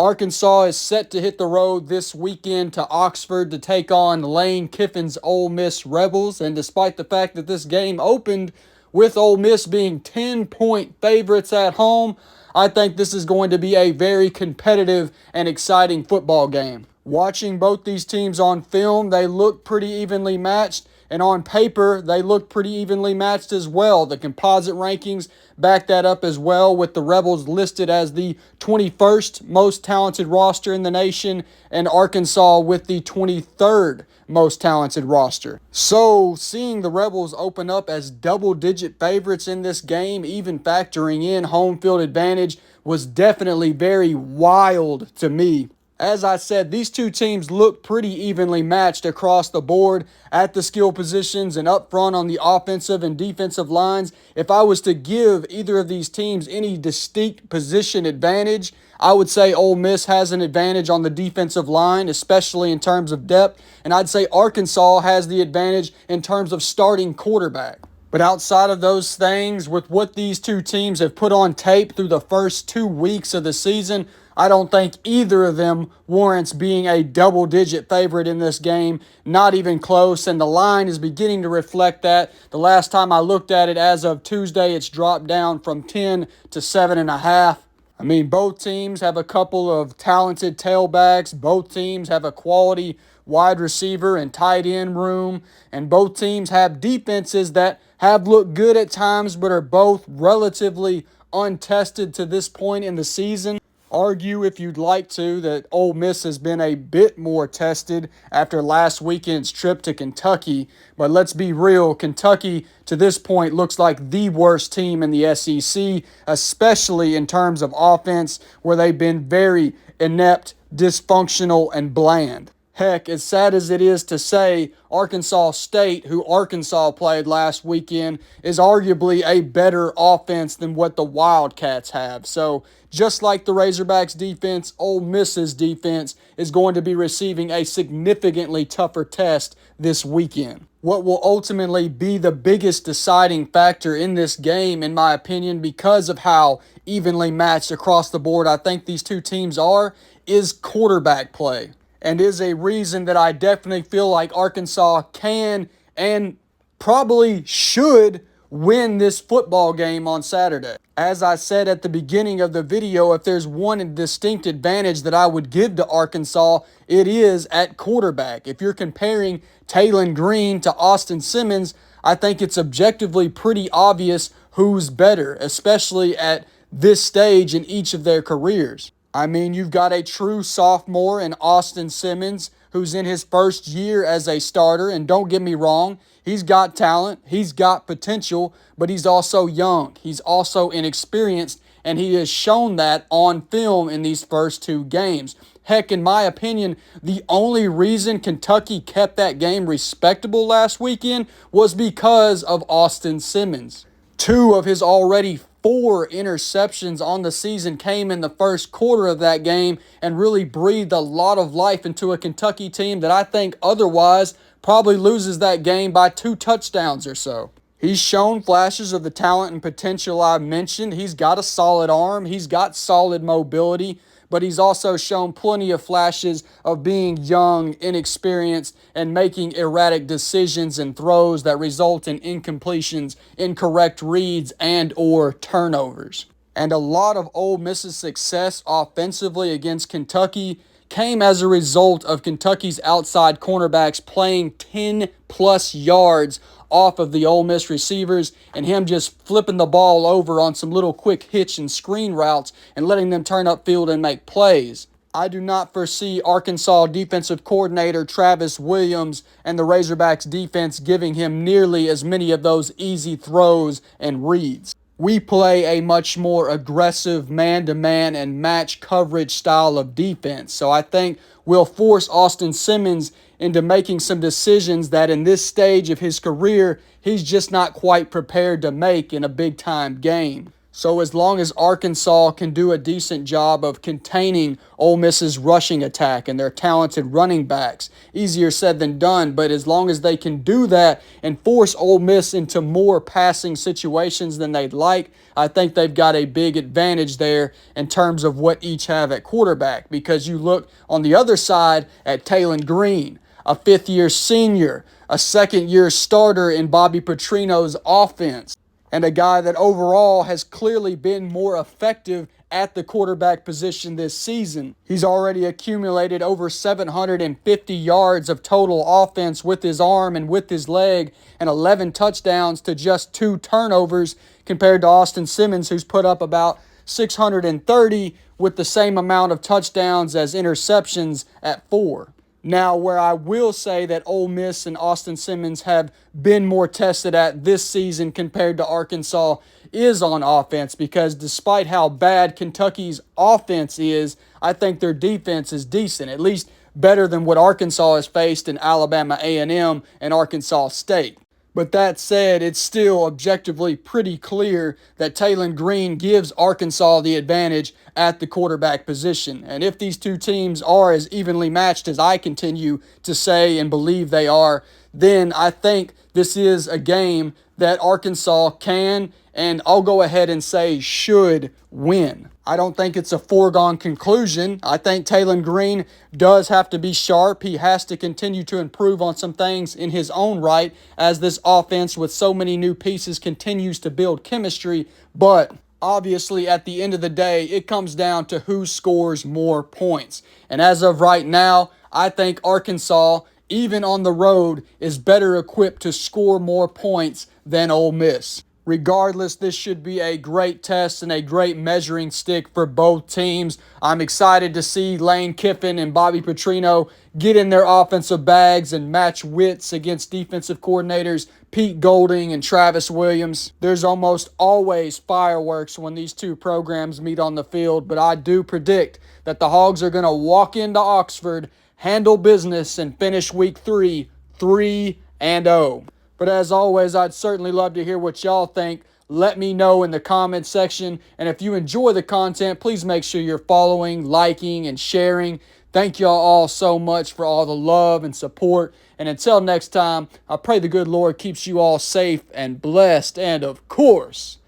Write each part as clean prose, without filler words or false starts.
Arkansas is set to hit the road this weekend to Oxford to take on Lane Kiffin's Ole Miss Rebels. And despite the fact that this game opened with Ole Miss being 10-point favorites at home, I think this is going to be a very competitive and exciting football game. Watching both these teams on film, they look pretty evenly matched, and on paper, they look pretty evenly matched as well. The composite rankings back that up as well, with the Rebels listed as the 21st most talented roster in the nation, and Arkansas with the 23rd most talented roster. So, seeing the Rebels open up as double-digit favorites in this game, even factoring in home field advantage, was definitely very wild to me. As I said, these two teams look pretty evenly matched across the board at the skill positions and up front on the offensive and defensive lines. If I was to give either of these teams any distinct position advantage, I would say Ole Miss has an advantage on the defensive line, especially in terms of depth, and I'd say Arkansas has the advantage in terms of starting quarterback. But outside of those things, with what these two teams have put on tape through the first 2 weeks of the season, I don't think either of them warrants being a double-digit favorite in this game, not even close, and the line is beginning to reflect that. The last time I looked at it as of Tuesday, it's dropped down from 10 to 7.5. I mean, both teams have a couple of talented tailbacks. Both teams have a quality wide receiver and tight end room. And both teams have defenses that have looked good at times but are both relatively untested to this point in the season. Argue if you'd like to that Ole Miss has been a bit more tested after last weekend's trip to Kentucky. But let's be real, Kentucky to this point looks like the worst team in the SEC, especially in terms of offense, where they've been very inept, dysfunctional, and bland. Heck, as sad as it is to say, Arkansas State, who Arkansas played last weekend, is arguably a better offense than what the Wildcats have. So, just like the Razorbacks defense, Ole Miss's defense is going to be receiving a significantly tougher test this weekend. What will ultimately be the biggest deciding factor in this game, in my opinion, because of how evenly matched across the board I think these two teams are, is quarterback play. And is a reason that I definitely feel like Arkansas can and probably should win this football game on Saturday. As I said at the beginning of the video, if there's one distinct advantage that I would give to Arkansas, it is at quarterback. If you're comparing Taylen Green to Austin Simmons, I think it's objectively pretty obvious who's better, especially at this stage in each of their careers. I mean, you've got a true sophomore in Austin Simmons who's in his first year as a starter, and don't get me wrong, he's got talent, he's got potential, but he's also young, he's also inexperienced, and he has shown that on film in these first 2 games. Heck, in my opinion, the only reason Kentucky kept that game respectable last weekend was because of Austin Simmons. 2 of his already 4 interceptions on the season came in the first quarter of that game and really breathed a lot of life into a Kentucky team that I think otherwise probably loses that game by 2 touchdowns or so. He's shown flashes of the talent and potential I mentioned. He's got a solid arm. He's got solid mobility. But he's also shown plenty of flashes of being young, inexperienced, and making erratic decisions and throws that result in incompletions, incorrect reads, and or turnovers. And a lot of Ole Miss's success offensively against Kentucky came as a result of Kentucky's outside cornerbacks playing 10-plus yards off of the Ole Miss receivers and him just flipping the ball over on some little quick hitch and screen routes and letting them turn upfield and make plays. I do not foresee Arkansas defensive coordinator Travis Williams and the Razorbacks defense giving him nearly as many of those easy throws and reads. We play a much more aggressive man-to-man and match coverage style of defense. So I think we'll force Austin Simmons into making some decisions that in this stage of his career, he's just not quite prepared to make in a big-time game. So as long as Arkansas can do a decent job of containing Ole Miss's rushing attack and their talented running backs, easier said than done, but as long as they can do that and force Ole Miss into more passing situations than they'd like, I think they've got a big advantage there in terms of what each have at quarterback. Because you look on the other side at Taylon Green, a fifth-year senior, a second-year starter in Bobby Petrino's offense, and a guy that overall has clearly been more effective at the quarterback position this season. He's already accumulated over 750 yards of total offense with his arm and with his leg, and 11 touchdowns to just 2 turnovers, compared to Austin Simmons, who's put up about 630 with the same amount of touchdowns as interceptions at 4. Now, where I will say that Ole Miss and Austin Simmons have been more tested at this season compared to Arkansas is on offense, because despite how bad Kentucky's offense is, I think their defense is decent, at least better than what Arkansas has faced in Alabama A&M and Arkansas State. But that said, it's still objectively pretty clear that Taylon Green gives Arkansas the advantage at the quarterback position. And if these two teams are as evenly matched as I continue to say and believe they are, then I think this is a game that Arkansas can, and I'll go ahead and say should, win. I don't think it's a foregone conclusion. I think Taylon Green does have to be sharp. He has to continue to improve on some things in his own right as this offense with so many new pieces continues to build chemistry. But obviously, at the end of the day, it comes down to who scores more points. And as of right now, I think Arkansas, even on the road, is better equipped to score more points than Ole Miss. Regardless, this should be a great test and a great measuring stick for both teams. I'm excited to see Lane Kiffin and Bobby Petrino get in their offensive bags and match wits against defensive coordinators Pete Golding and Travis Williams. There's almost always fireworks when these two programs meet on the field, but I do predict that the Hogs are going to walk into Oxford, handle business, and finish week 3 3-0. But as always, I'd certainly love to hear what y'all think. Let me know in the comments section. And if you enjoy the content, please make sure you're following, liking, and sharing. Thank y'all all so much for all the love and support. And until next time, I pray the good Lord keeps you all safe and blessed. And of course,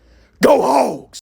go Hogs!